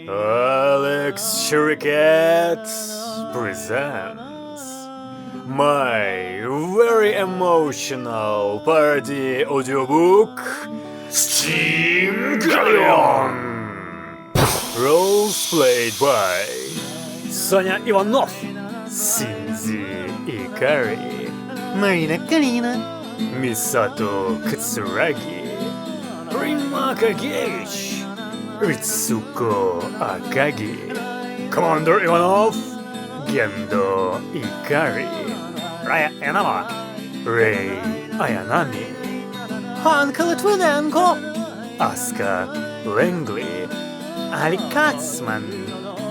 Alex Shuriket presents my very emotional parody audiobook, Steamgelion! Roles played by Соня Иванов, Синдзи Икари, Marina Kalina, Misato Katsuragi, Rimaka Gage, Ritsuko Akagi, Commander Ivanov, Gendo Ikari, Raya Yanama, Rei Ayanami, Hanka Litvinenko, Asuka Langley, Ali Katzman,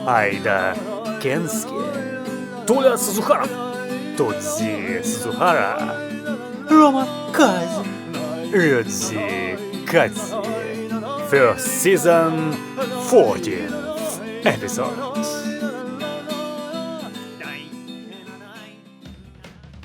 Aida Kensuke, Toya Suzuhara, Todzi Suzuhara, Roma Kazi, Ryuji Kazi. First season, 14th episode.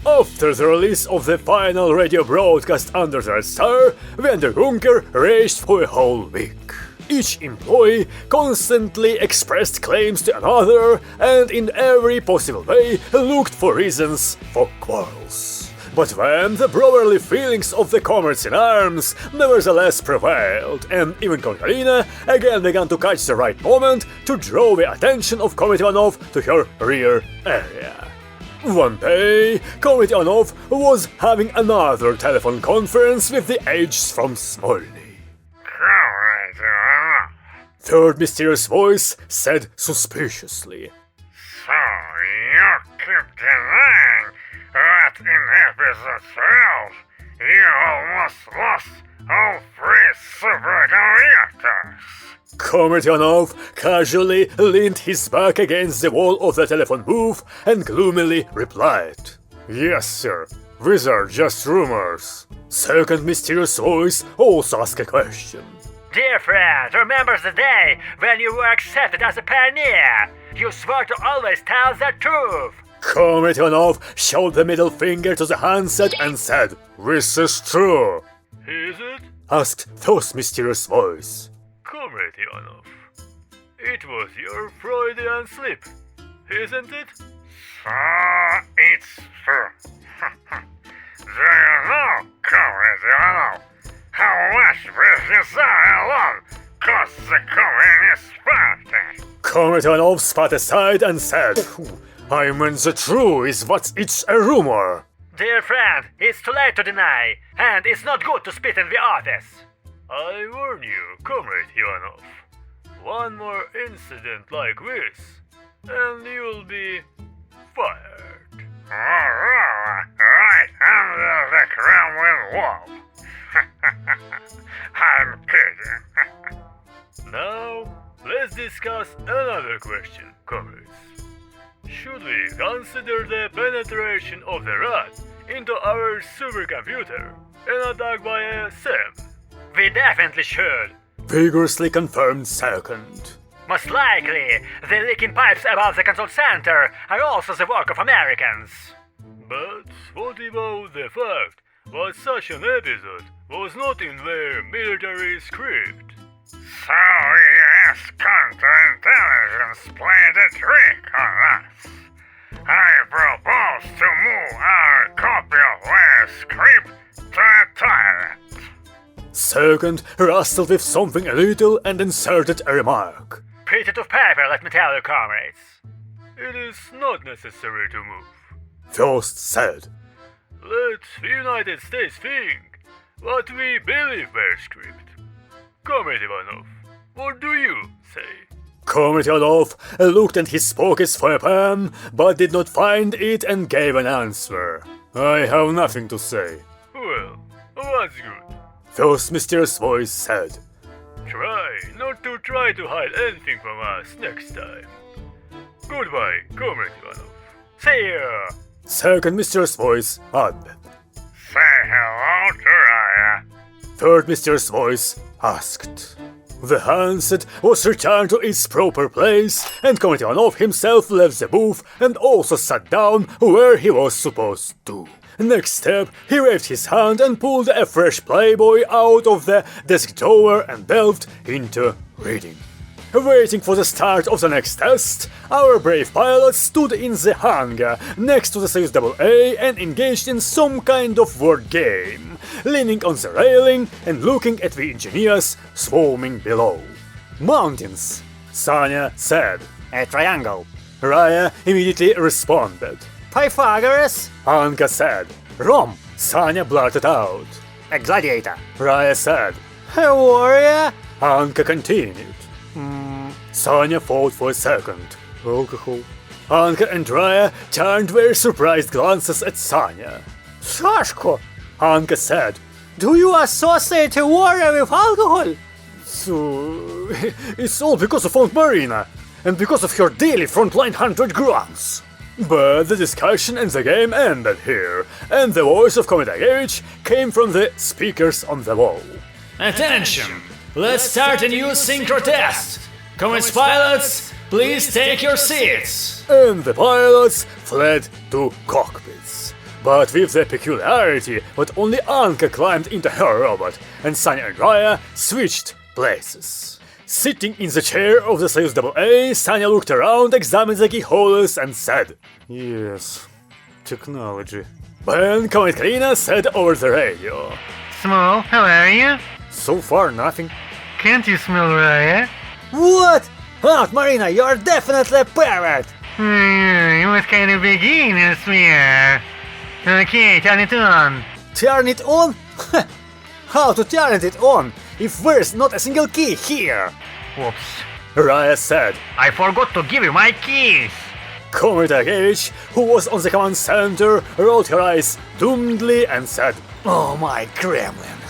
After the release of the final radio broadcast under the Red Star, Vandergunker raged for a whole week. Each employee constantly expressed claims to another and in every possible way looked for reasons for quarrels. But when the brotherly feelings of the comrades in arms nevertheless prevailed, and even Konkalina again began to catch the right moment to draw the attention of Comrade Ivanov to her rear area. One day, Comrade Ivanov was having another telephone conference with the agents from Smolny. Comrade Ivanov. Third mysterious voice said suspiciously. So, you keep denying that in episode 12 you almost lost all 3 superconductors. Comrade Ivanov casually leaned his back against the wall of the telephone booth and gloomily replied, "Yes, sir, these are just rumors." Second mysterious voice also asked a question. Dear friend, remember the day when you were accepted as a pioneer? You swore to always tell the truth. Comrade Ivanov showed the middle finger to the handset and said, "This is true." Is it? Asked those mysterious voice. Comrade Ivanov, it was your Freudian slip, isn't it? So, it's true. Do you know, Comrade Ivanov, how much business are alone costs the Communist Party? Comrade Ivanov spat aside and said, "I mean the truth is what it's a rumor." Dear friend, it's too late to deny, and it's not good to spit in the office. I warn you, Comrade Ivanov. One more incident like this, and you'll be fired. Right under the Kremlin wall. I'm kidding. Now, let's discuss another question, comrades. Should we consider the penetration of the rat into our supercomputer an attack by a SIM? We definitely should. Vigorously confirmed second. Most likely, the leaking pipes above the control center are also the work of Americans. But what about the fact that such an episode was not in their military script? So yes, counterintelligence played a trick on us. I propose to move our copy of their script to a toilet. Second rustled with something illegal and inserted a remark. Pretty tough paper, let me tell you, comrades. It is not necessary to move. First said. Let the United States think what we believe their script. Comrade Ivanov, what do you say? Comrade Ivanov looked in his pockets for a pen, but did not find it and gave an answer. "I have nothing to say." Well, that's good. First mysterious voice said. Try not to try to hide anything from us next time. Goodbye, Comrade Ivanov. See you! Second mysterious voice added. Say hello to Raya. Third mysterious voice asked. The handset was returned to its proper place, and Comrade Ivanov himself left the booth and also sat down where he was supposed to. Next step, he waved his hand and pulled a fresh Playboy out of the desk drawer and delved into reading. Waiting for the start of the next test, our brave pilots stood in the hangar next to the Soyuz AA and engaged in some kind of word game, leaning on the railing and looking at the engineers swarming below. Mountains, Sanya said. A triangle. Raya immediately responded. Pythagoras. Anka said. Rome, Sanya blurted out. A gladiator. Raya said. A warrior. Anka continued. Sanya thought for a second. Alcohol. Anka and Raya turned very surprised glances at Sanya. Sashko. Anka said. Do you associate a warrior with alcohol? So, it's all because of Aunt Marina, and because of her daily frontline 100 grams. But the discussion and the game ended here, and the voice of Komitagievich came from the speakers on the wall. Attention! Let's start a new synchro test! Comets pilots, please take your seats! And the pilots fled to cockpits. But with the peculiarity that only Anka climbed into her robot, and Sanya and Raya switched places. Sitting in the chair of the Soyuz AA, Sanya looked around, examined the keyholes, and said, "Yes, technology." Then Comet Kalina said over the radio, Small, how are you? "So far, nothing." Can't you smell Raya? What? Aunt Marina, you're definitely a parrot. What kind of beginners we are? Okay, turn it on. Turn it on? How to turn it on if there's not a single key here? Oops. Raya said. I forgot to give you my keys. Komitagievich, who was on the command center, rolled her eyes doomedly and said, Oh my Kremlin.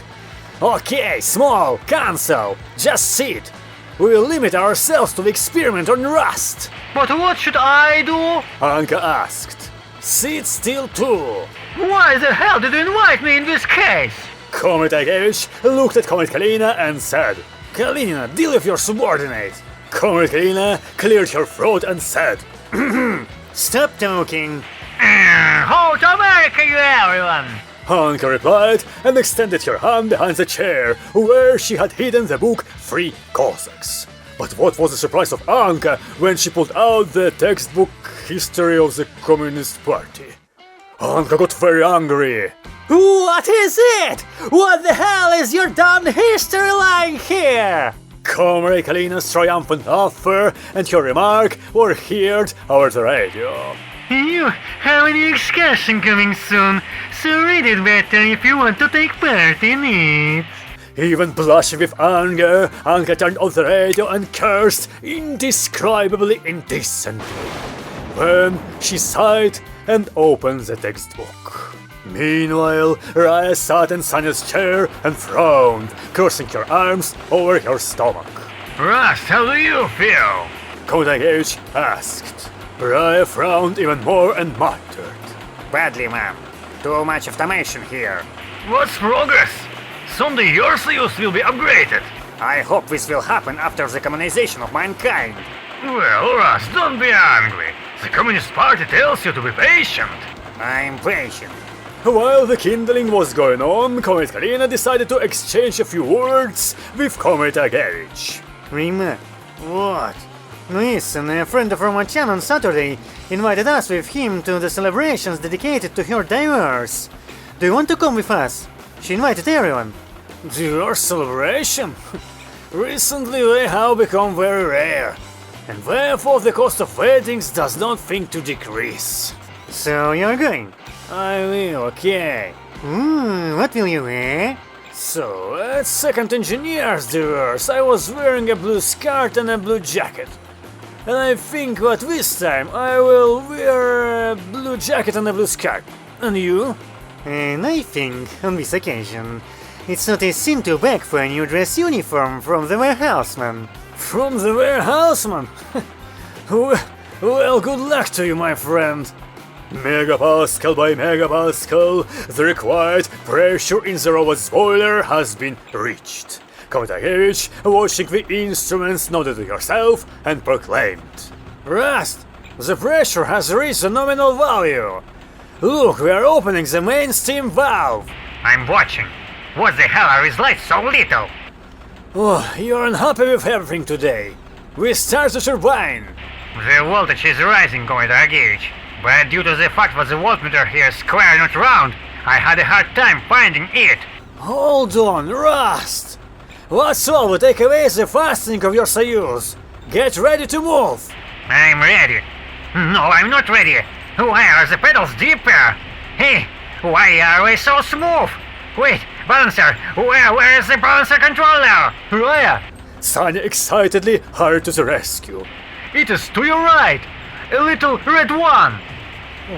Okay, Small, cancel. Just sit. We will limit ourselves to the experiment on Rust. But what should I do? Anka asked. Sit still too. Why the hell did you invite me in this case? Komitagievich looked at Comet Kalina and said, Kalina, deal with your subordinate. Comet Kalina cleared her throat and said, Stop talking. How to America, you everyone! Anka replied and extended her hand behind the chair where she had hidden the book Free Cossacks. But what was the surprise of Anka when she pulled out the textbook History of the Communist Party? Anka got very angry. What is it? What the hell is your damn history lying here? Comrade Kalina's triumphant laughter and her remark were heard over the radio. You have an excursion coming soon, so read it better if you want to take part in it. Even blushing with anger, Anka turned on the radio and cursed indescribably indecently. Then she sighed and opened the textbook. Meanwhile, Raya sat in Sanya's chair and frowned, crossing her arms over her stomach. Rust, how do you feel? Komitagievich asked. Raya frowned even more and muttered. Badly, ma'am. Too much automation here. What's progress? Someday your Soyuz will be upgraded. I hope this will happen after the communization of mankind. Well, Rust, don't be angry. The Communist Party tells you to be patient. I'm patient. While the kindling was going on, Comet Kalina decided to exchange a few words with Komitagievich. Rima, what? Listen, a friend of Romachan on Saturday invited us with him to the celebrations dedicated to her divorce. Do you want to come with us? She invited everyone. Divorce celebration? Recently they have become very rare, and therefore the cost of weddings does not think to decrease. So you're going? I will, okay. What will you wear? So, at second engineer's divorce, I was wearing a blue skirt and a blue jacket. And I think that this time I will wear a blue jacket and a blue skirt. And you? And I think, on this occasion, it's not a sin to beg for a new dress uniform from the warehouseman. From the warehouseman? Well, good luck to you, my friend. Megapascal by megapascal, the required pressure in the robot's boiler has been reached. Komitagievich, watching the instruments, nodded to herself and proclaimed. Rust, the pressure has reached a nominal value. Look, we are opening the main steam valve. I'm watching. What the hell are his lights so little? Oh, you're unhappy with everything today. We start the turbine. The voltage is rising, Commander Gage, but due to the fact that the voltmeter here is square, not round, I had a hard time finding it. Hold on, Rust! Let's all take away the fastening of your Soyuz. Get ready to move! I'm ready. No, I'm not ready. Why are the pedals deeper? Hey, why are we so smooth? Wait, balancer, where is the balancer controller? Where? Sanya excitedly hurried to the rescue. It is to your right. A little red one.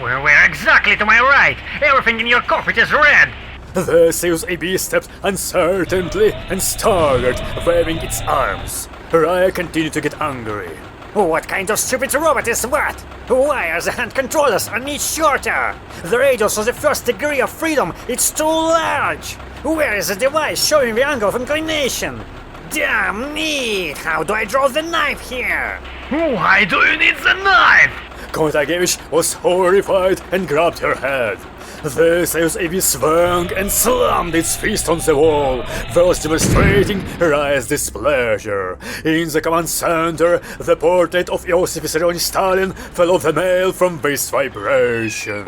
Where exactly to my right? Everything in your cockpit is red. The Soyuz AB stepped uncertainly and started waving its arms. Raya continued to get angry. What kind of stupid robot is that? Why are the hand controllers on each shorter? The radius of the first degree of freedom is too large. Where is the device showing the angle of inclination? Damn neat! How do I draw the knife here? Why do you need the knife? Kontagevich was horrified and grabbed her head. The Soyuz AB swung and slammed its fist on the wall, thus demonstrating Raya's displeasure. In the command center, the portrait of Iosif Vissarionovich Stalin fell off the nail from this vibration.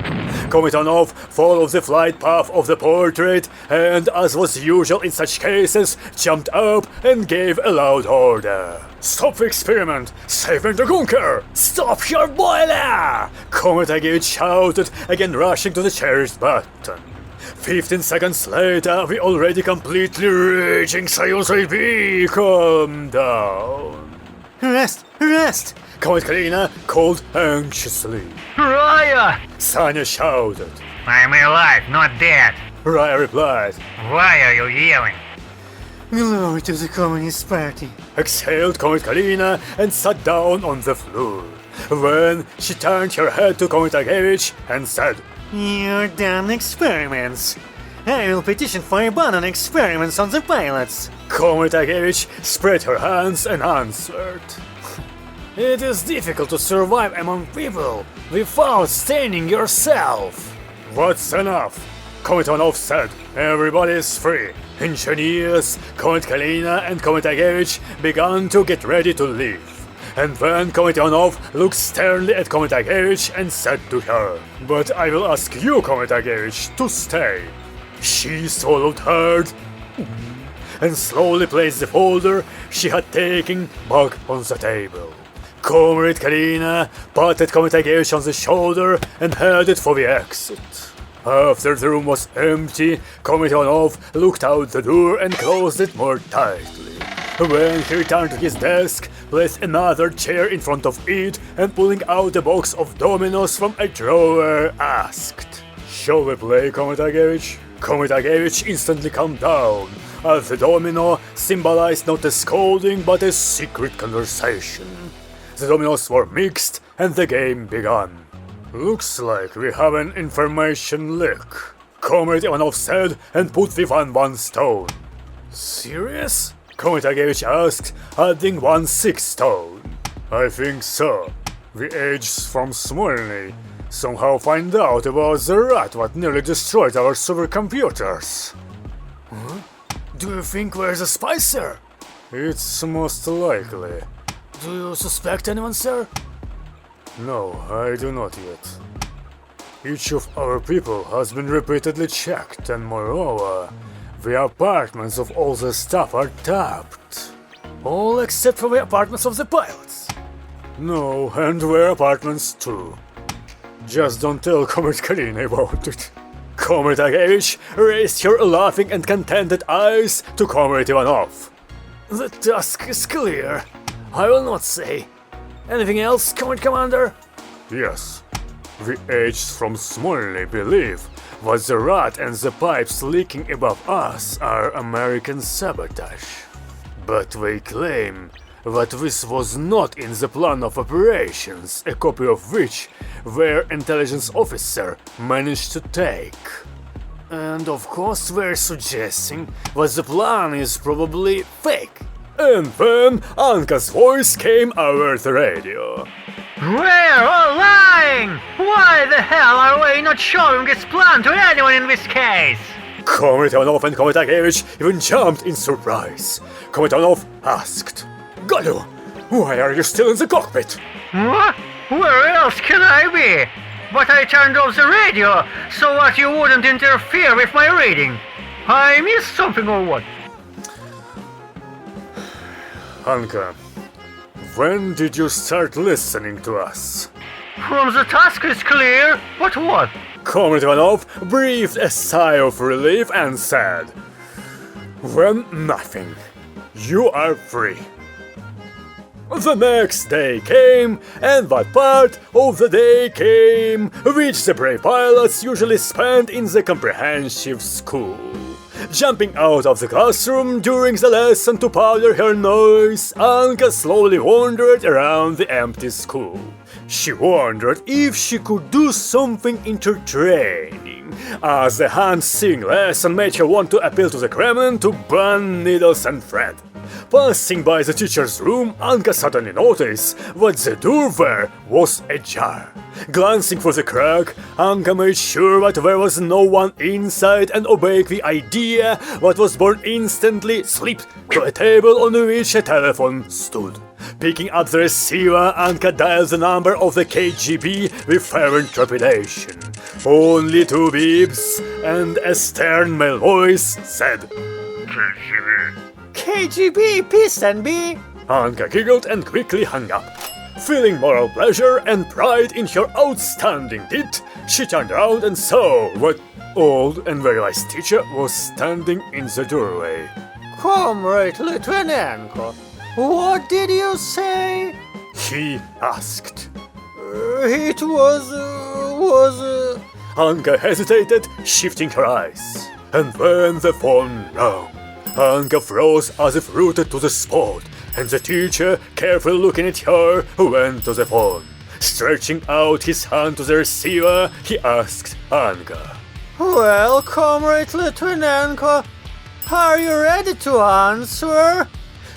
Komitanov followed the flight path of the portrait and, as was usual in such cases, jumped up and gave a loud order. Stop the experiment! Save the Gunker! Stop your boiler! Komitagevich shouted, again rushing to the cherished button. 15 seconds later, we already completely reaching Soyuz AB. Calm down. Rest! Rest! Comet Kalina called anxiously. Raya! Sanya shouted. I'm alive, not dead. Raya replied. Why are you yelling? Glory to the Communist Party. Exhaled Comet Kalina and sat down on the floor. Then she turned her head to Komitagevich and said, Your damn experiments. I will petition for a ban on experiments on the pilots. Komitagevich spread her hands and answered. It is difficult to survive among people without staining yourself. What's enough? Komitanov said. Everybody is free. Engineers, Comet Kalina and Komitagevich began to get ready to leave. And then Komitanov looked sternly at Komitagevich and said to her, But I will ask you, Komitagevich, to stay. She swallowed hard and slowly placed the folder she had taken back on the table. Comrade Kalina patted Komitagevich on the shoulder and headed for the exit. After the room was empty, Komitanov looked out the door and closed it more tightly. When he returned to his desk, placed another chair in front of it and pulling out a box of dominoes from a drawer, asked, Shall we play, Komitagevich? Komitagevich instantly calmed down, as the domino symbolized not a scolding but a secret conversation. The dominoes were mixed and the game began. Looks like we have an information leak, Comrade Ivanov said and put the 1 stone. Serious? Komitagevich asked, adding 1/6 stone. I think so. The agents from Smolny somehow find out about the rat that nearly destroyed our supercomputers. Huh? Do you think we're the spies, sir? It's most likely. Do you suspect anyone, sir? No, I do not yet. Each of our people has been repeatedly checked, and moreover, the apartments of all the staff are tapped. All except for the apartments of the pilots. No, and their apartments too. Just don't tell Comrade Kalina about it. Comrade Agevich raised her laughing and contented eyes to Comrade Ivanov. The task is clear. I will not say. Anything else, Comrade Commander? Yes. The agents from Smolny believe that the rat and the pipes leaking above us are American sabotage. But they claim that this was not in the plan of operations, a copy of which their intelligence officer managed to take. And of course they're suggesting that the plan is probably fake. And then Anka's voice came over the radio. We're all lying! Why the hell are we not showing this plan to anyone in this case? Comrade Ivanov and Comrade Agevich even jumped in surprise. Comrade Ivanov asked, Galu, Why are you still in the cockpit? What? Where else can I be? But I turned off the radio so that you wouldn't interfere with my reading. I missed something or what? Anka, when did you start listening to us? From the task is clear, but what? Comrade Ivanov breathed a sigh of relief and said, "When nothing. You are free." The next day came, and that part of the day came which the brave pilots usually spend in the comprehensive school. Jumping out of the classroom during the lesson to powder her nose, Anka slowly wandered around the empty school. She wondered if she could do something entertaining, as the hand-singing lesson made her want to appeal to the Kremlin to ban needles and thread. Passing by the teacher's room, Anka suddenly noticed that the door there was ajar. Glancing through the crack, Anka made sure that there was no one inside and obeyed the idea that was born instantly, slipped to a table on which a telephone stood. Picking up the receiver, Anka dialed the number of the KGB with fervent trepidation. Only 2 beeps, and a stern male voice said, KGB. KGB, Piston B. Anka giggled and quickly hung up. Feeling moral pleasure and pride in her outstanding deed, she turned around and saw what old and very wise teacher was standing in the doorway. Comrade Litvinenko, what did you say? He asked. It was... Anka hesitated, shifting her eyes. And then the phone rang. Anka froze as if rooted to the spot, and the teacher, carefully looking at her, went to the phone. Stretching out his hand to the receiver, he asked Anka. Well, Comrade Litvinenko, are you ready to answer?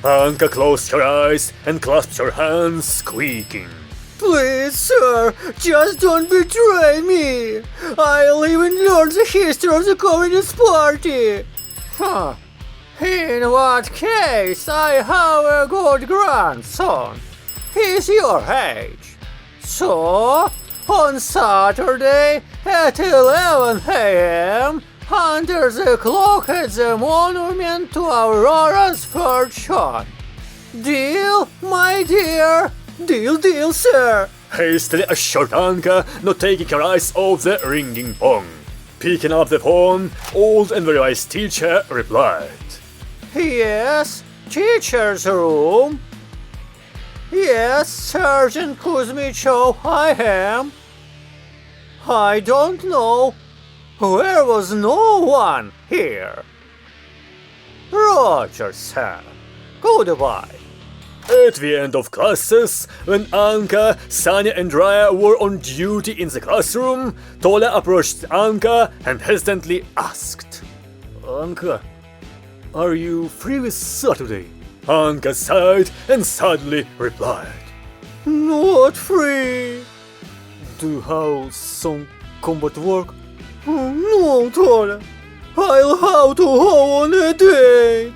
Anka closed her eyes and clasped her hands, squeaking. Please, sir, just don't betray me. I live and learn the history of the Communist Party. Huh. In what case, I have a good grandson. He's your age. So, on Saturday at 11 a.m., under the clock at the monument to Aurora's fortune. Deal, my dear? Deal, sir. Hastily assured Anka, not taking her eyes off the ringing phone. Picking up the phone, old and very wise teacher replied. Yes, teacher's room. Yes, Sergeant Kuzmichov, I am. I don't know. There was no one here. Roger, sir. Goodbye. At the end of classes, when Anka, Sanya and Raya were on duty in the classroom, Tola approached Anka and hesitantly asked, Anka, are you free this Saturday? Anka sighed and sadly replied, Not free. Do you have some combat work? No, Tola. I'll have to go on a date.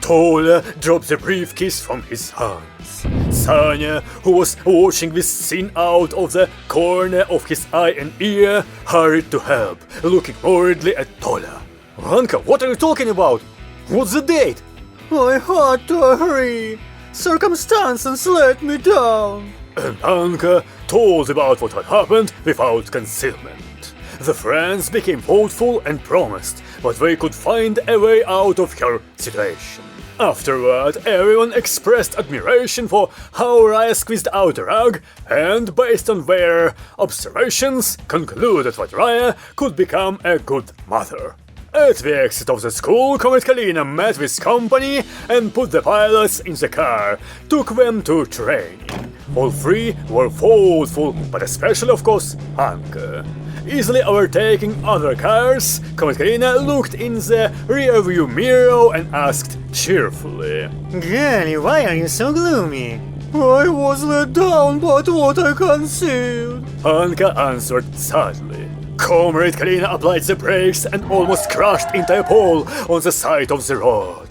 Tola dropped the briefcase from his hands. Sanya, who was watching this scene out of the corner of his eye and ear, hurried to help, looking worriedly at Tola. Anka, what are you talking about? What's the date? I had to agree. Circumstances let me down. And Anka told about what had happened without concealment. The friends became thoughtful and promised that they could find a way out of her situation. Afterward, everyone expressed admiration for how Raya squeezed out the rug, and based on their observations, concluded that Raya could become a good mother. At the exit of the school, Comrade Kalina met with company and put the pilots in the car, took them to training. All 3 were thoughtful, but especially, of course, Anka. Easily overtaking other cars, Comrade Kalina looked in the rearview mirror and asked cheerfully, Granny, why are you so gloomy? I was let down by what I concealed. Anka answered sadly. Comrade Kalina applied the brakes and almost crashed into a pole on the side of the road.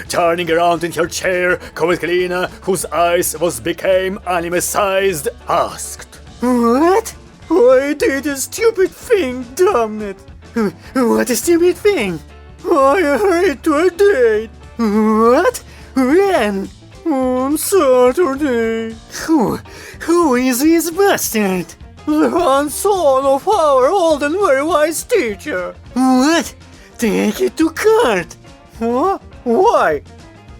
Turning around in her chair, Comet Kalina, whose eyes became anime-sized, asked, What? I did a stupid thing, damn it! What a stupid thing? I hurried to a date. What? When? On Saturday. Who is this bastard? The son of our old and very wise teacher. What? Take it to court. Huh? Why?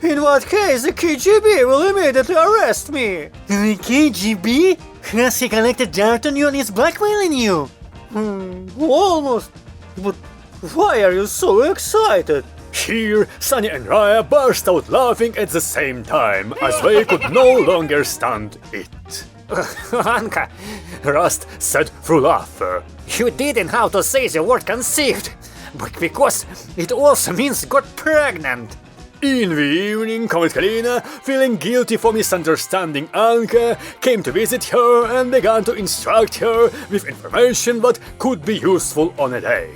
In what case the KGB will immediately arrest me. The KGB? Has he collected dirt on you and is blackmailing you? Almost. But why are you so excited? Here, Sunny and Raya burst out laughing at the same time, as they could no longer stand it. Anka, Rust said through laughter. you didn't have to say the word conceived, but because it also means got pregnant. In the evening, Comet Kalina, feeling guilty for misunderstanding Anka, came to visit her and began to instruct her with information that could be useful on a date.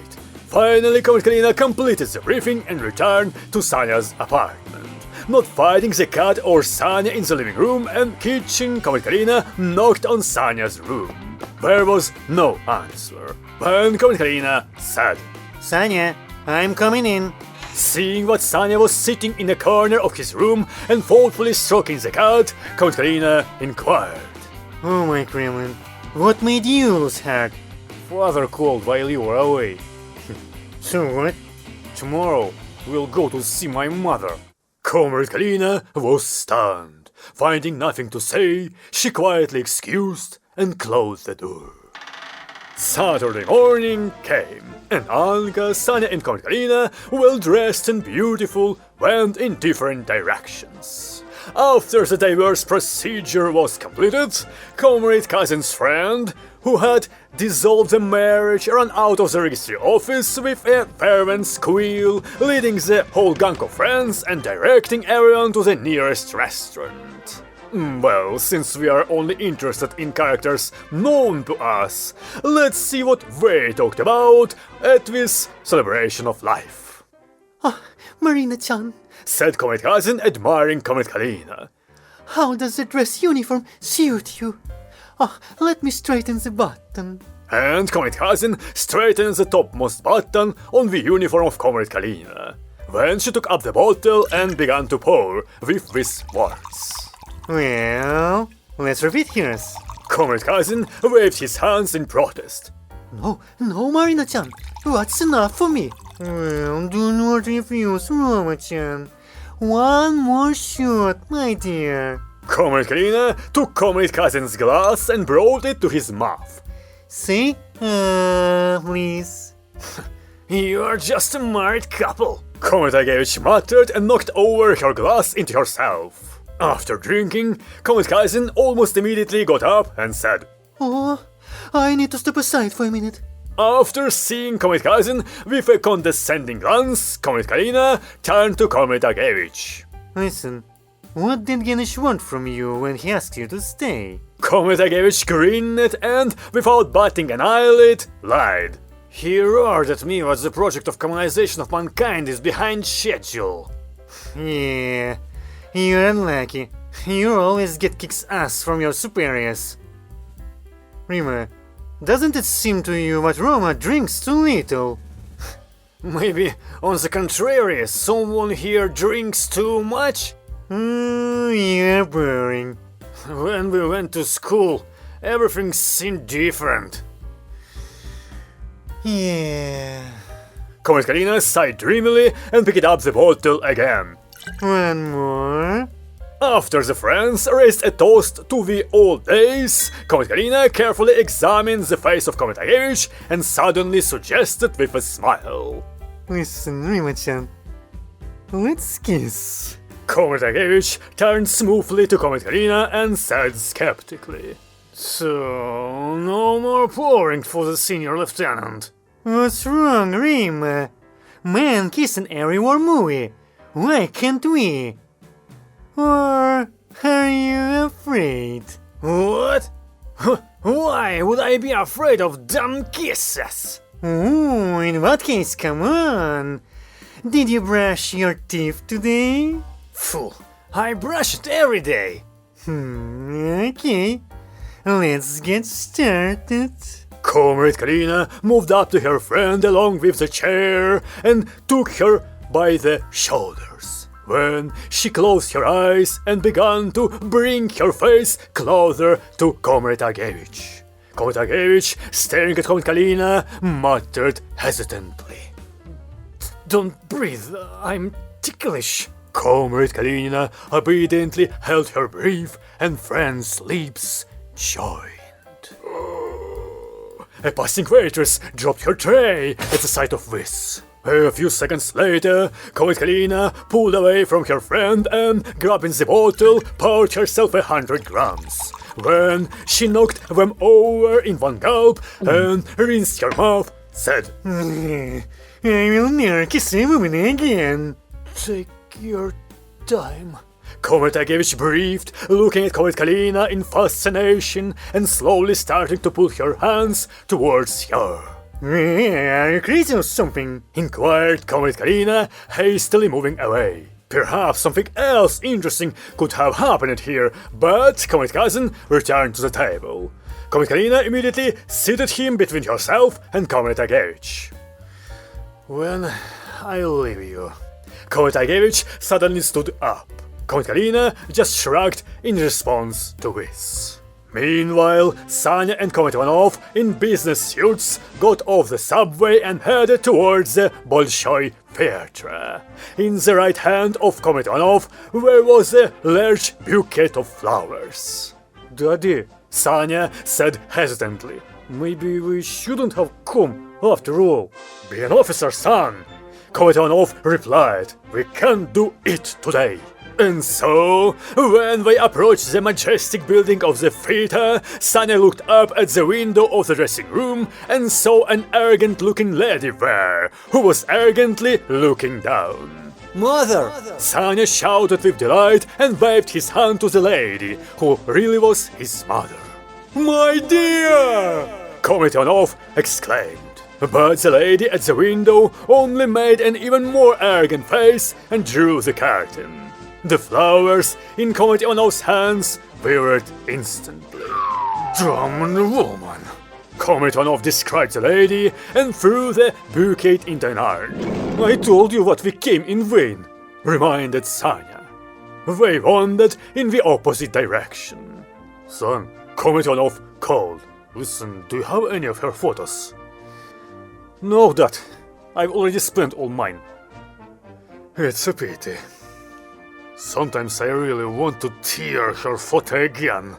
Finally, Comet Kalina completed the briefing and returned to Sanya's apartment. Not finding the cat or Sanya in the living room and kitchen, Comet Kalina knocked on Sanya's room. There was no answer. Then Comet Kalina said, Sanya, I'm coming in. Seeing that Sanya was sitting in a corner of his room and thoughtfully stroking the cat, Comet Kalina inquired. Oh my Kremlin, what made you lose heart? Father called while you were away. So what? Tomorrow we'll go to see my mother. Comet Kalina was stunned. Finding nothing to say, she quietly excused and closed the door. Saturday morning came, and Anka, Sanya and Comet Kalina, well dressed and beautiful, went in different directions. After the divorce procedure was completed, Comrade Cousin's friend, who had dissolved the marriage, ran out of the registry office with a fervent squeal, leading the whole gang of friends and directing everyone to the nearest restaurant. Well, since we are only interested in characters known to us, let's see what they talked about at this celebration of life. Marina-chan, Said Comet Cousin, admiring Comet Kalina. how does the dress uniform suit you? Let me straighten the button. And Comet Cousin straightened the topmost button on the uniform of Comet Kalina. Then she took up the bottle and began to pour with these words. Well, let's repeat here's. Comet Cousin waved his hands in protest. No, Marina-chan, that's enough for me. Well, do not refuse, Roma-chan. One more shot, my dear. Comet Kalina took Comet Cousin's glass and brought it to his mouth. Say, please. You are just a married couple. Comet Agevich muttered and knocked over her glass into herself. After drinking, Comet Cousin almost immediately got up and said, Oh, I need to step aside for a minute. After seeing Comet Cousin with a condescending glance, Comet Kalina turned to Comet Agevich. Listen, what did Ganesh want from you when he asked you to stay? Comet Agevich grinned and, without batting an eyelid, lied. He roared at me that the project of communization of mankind is behind schedule. Yeah, you're unlucky. You always get kicks ass from your superiors. Rima, doesn't it seem to you that Roma drinks too little? Maybe, on the contrary, someone here drinks too much? You're boring. When we went to school, everything seemed different. Yeah. Comet Kalina sighed dreamily and picked up the bottle again. One more. After the friends raised a toast to the old days, Comet Kalina carefully examined the face of Comet Agevich and suddenly suggested with a smile. Listen, Rima-chan, let's kiss. Comet Agevich turned smoothly to Comet Kalina and said skeptically. So, no more pouring for the senior lieutenant. What's wrong, Rima? Men kiss in every war movie. Why can't we? Or are you afraid? What? Why would I be afraid of dumb kisses? Ooh, in that case, come on. did you brush your teeth today? Fool, I brush it every day. Okay, let's get started. Comrade Karina moved up to her friend along with the chair and took her by the shoulders. When she closed her eyes and began to bring her face closer to Comrade Agevich. Comrade Agevich, staring at Comrade Karina, muttered hesitantly. Don't breathe, I'm ticklish. Comrade Karina obediently held her breath and friend's lips joined. A passing waitress dropped her tray at the sight of this. A few seconds later, Comrade Karina pulled away from her friend and, grabbing the bottle, poured herself 100 grams. When she knocked them over in one gulp and rinsed her mouth, said, I will never kiss a woman again. Take your time. Comrade Agevich breathed, looking at Comrade Karina in fascination and slowly starting to put her hands towards her. Are you crazy or something? Inquired Comrade Karina, hastily moving away. Perhaps something else interesting could have happened here, but Comrade Cousin returned to the table. Comrade Karina immediately seated him between herself and Comrade Agevich. When I leave you. Comrade Agevich suddenly stood up. Comrade Karina just shrugged in response to this. Meanwhile, Sanya and Comrade Ivanov in business suits got off the subway and headed towards the Bolshoi Theatre. In the right hand of Comrade Ivanov there was a large bouquet of flowers. Daddy, Sanya said hesitantly. maybe we shouldn't have come after all. Be an officer, son. Comrade Ivanov replied. We can't do it today. And so, when they approached the majestic building of the theater, Sanya looked up at the window of the dressing room and saw an arrogant-looking lady there, who was arrogantly looking down. Mother! Sanya shouted with delight and waved his hand to the lady, who really was his mother. My dear! Comrade Ivanov exclaimed. But the lady at the window only made an even more arrogant face and drew the curtain. The flowers in Comrade Ivanov's hands withered instantly. Damn woman! Comrade Ivanov described the lady and threw the bouquet into an urn. I told you what we came in vain, reminded Sanya. They wandered in the opposite direction. Son, Comrade Ivanov called. Listen, do you have any of her photos? No, Dad. I've already spent all mine. It's a pity. Sometimes I really want to tear her photo again.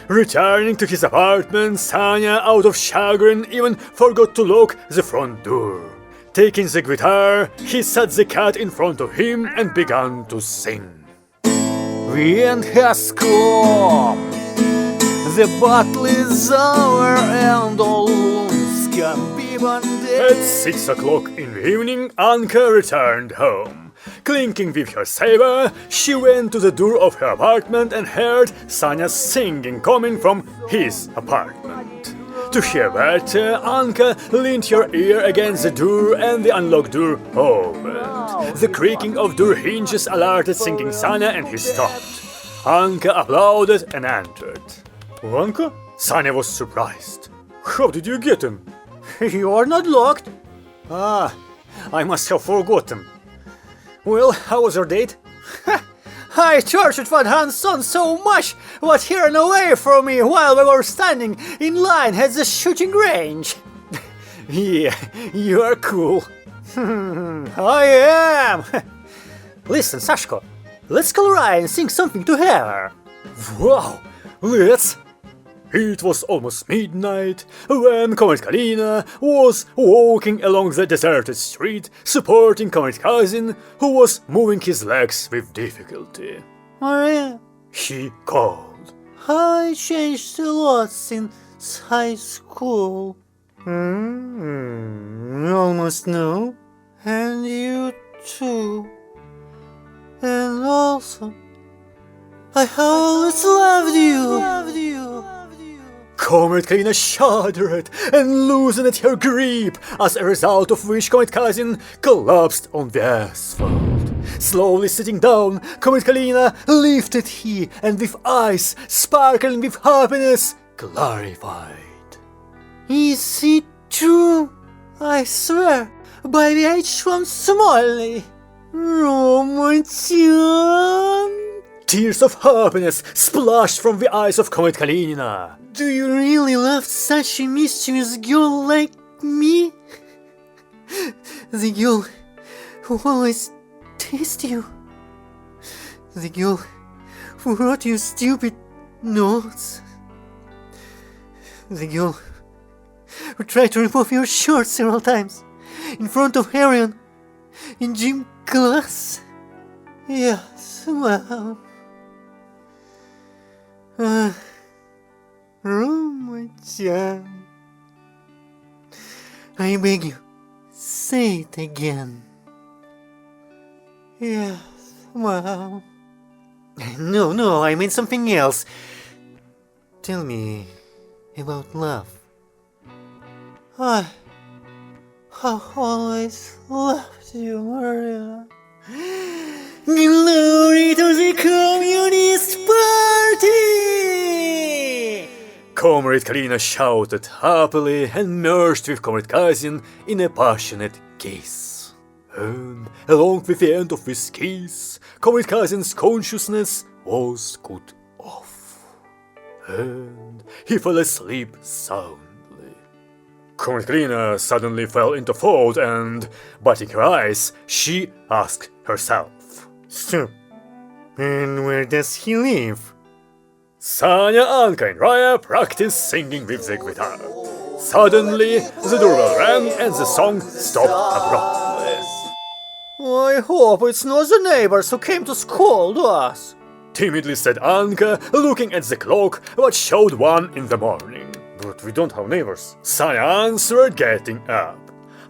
Returning to his apartment, Sanya, out of chagrin, even forgot to lock the front door. Taking the guitar, he set the cat in front of him and began to sing. The end has come. The battle is over and all wounds can be bandaged. At 6 o'clock in the evening, Anka returned home. Clinking with her saber, she went to the door of her apartment and heard Sanya's singing coming from his apartment. To hear better, Anka leaned her ear against the door and the unlocked door opened. The creaking of door hinges alerted singing Sanya and he stopped. Anka applauded and entered. Anka? Sanya was surprised. How did you get in? You are not locked. Ah, I must have forgotten. Well, how was your date? I tortured Van Han's son so much that he ran away from me while we were standing in line at the shooting range. Yeah, you are cool. I am. Listen, Sashko, let's call Ryan and sing something to her. Wow, let's. It was almost midnight when Comrade Karina was walking along the deserted street, supporting Comrade Cousin, who was moving his legs with difficulty. Maria, he called. I changed a lot since high school. Almost no. And you too. And also, I always loved you. Comrade Kalina shuddered and loosened her grip, as a result of which Comrade Cousin collapsed on the asphalt. Slowly sitting down, Comrade Kalina lifted he, and with eyes sparkling with happiness, glorified. Is it true? I swear, by the age from Smiley. Roman-chan? Tears of happiness splashed from the eyes of Comrade Kalina. Do you really love such a mischievous girl like me? The girl who always teased you. The girl who wrote you stupid notes. The girl who tried to remove your shirt several times in front of Arion in gym class. Yes, well. Roma-chan, I beg you, say it again. Yes, well. No, I mean something else. Tell me about love. I always loved you, Maria. Glory to the Communist Party! Comrade Kalina shouted happily and merged with Comrade Cousin in a passionate kiss. And along with the end of this kiss, Comrade Cousin's consciousness was cut off. And he fell asleep soundly. Comrade Kalina suddenly fell into thought and, batting her eyes, she asked herself. So, and where does he live? Sanya, Anka and Raya practiced singing with the guitar. Suddenly, the doorbell rang and the song stopped abruptly. I hope it's not the neighbors who came to scold us, Timidly said Anka, looking at the clock, which showed 1 in the morning. But we don't have neighbors. Sanya answered, getting up.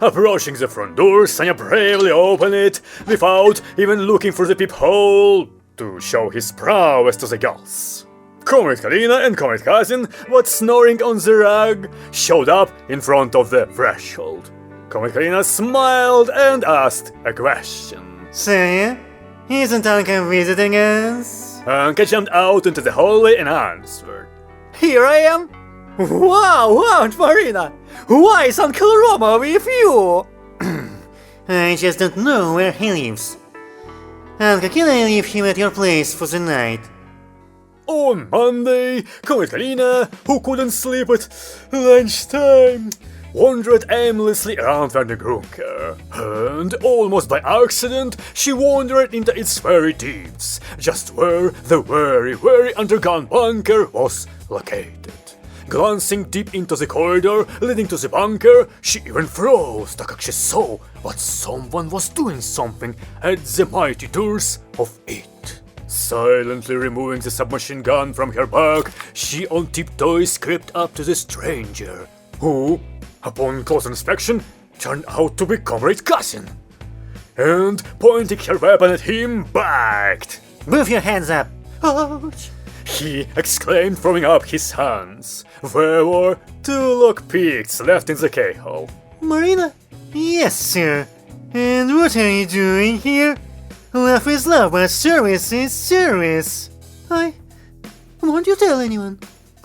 Approaching the front door, Sanya bravely opened it, without even looking for the peephole, to show his prowess to the girls. Comrade Kalina and Comrade Cousin, what snoring on the rug, showed up in front of the threshold. Comrade Kalina smiled and asked a question. Sanya, isn't Anka visiting us? Anka jumped out into the hallway and answered. Here I am! Wow, Aunt Marina! Why is Uncle Roma with you? I just don't know where he lives. Anka, can I leave him at your place for the night? On Monday, Comrade Kalina, who couldn't sleep at lunchtime, wandered aimlessly around Vandergrunker, and almost by accident, she wandered into its very deeps, just where the very underground bunker was located. Glancing deep into the corridor leading to the bunker, she even froze as she saw that someone was doing something at the mighty doors of it. Silently removing the submachine gun from her back, she on tiptoes crept up to the stranger, who, upon close inspection, turned out to be Comrade Cousin, and pointing her weapon at him, backed. Move your hands up! Ouch! He exclaimed, throwing up his hands. There were 2 lockpicks left in the keyhole. Marina? Yes, sir. And what are you doing here? Love is love, but service is service. Won't you tell anyone?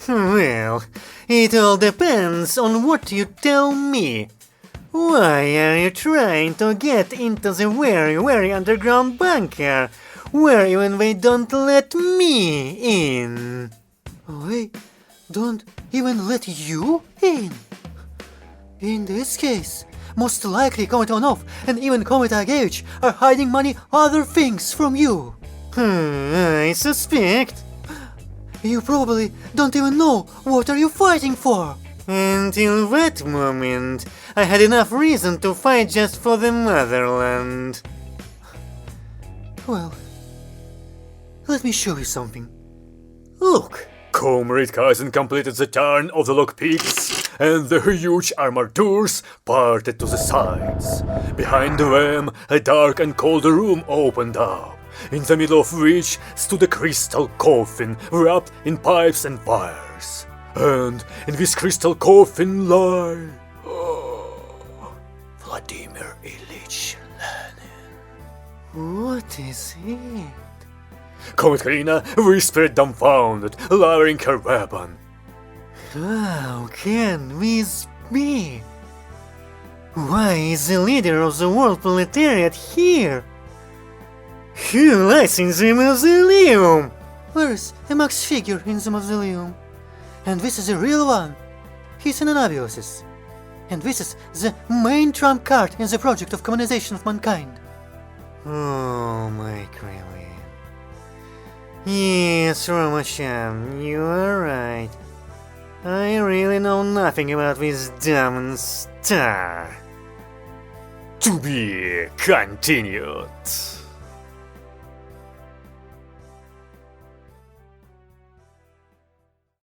Well, it all depends on what you tell me. Why are you trying to get into the very underground bunker, where even they don't let me in? They don't even let you in? In this case, most likely Comet Onov and even Comet Agage are hiding many other things from you. I suspect. You probably don't even know what are you fighting for. Until that moment, I had enough reason to fight just for the motherland. Well, let me show you something. Look. Comrade Cousin completed the turn of the lockpicks, and the huge armored doors parted to the sides. Behind them, a dark and cold room opened up, in the middle of which stood a crystal coffin wrapped in pipes and wires. And in this crystal coffin lie Vladimir Ilyich Lenin. What is it? Comet Karina whispered dumbfounded, lowering her weapon. How can this be? Why is the leader of the world proletariat here? He lies in the mausoleum! Where is a Max figure in the mausoleum? And this is a real one. He's in an Abiosis. And this is the main trump card in the project of communization of mankind. Oh my queen. Yes, Roma-chan, you are right. I really know nothing about this damn star. To be continued.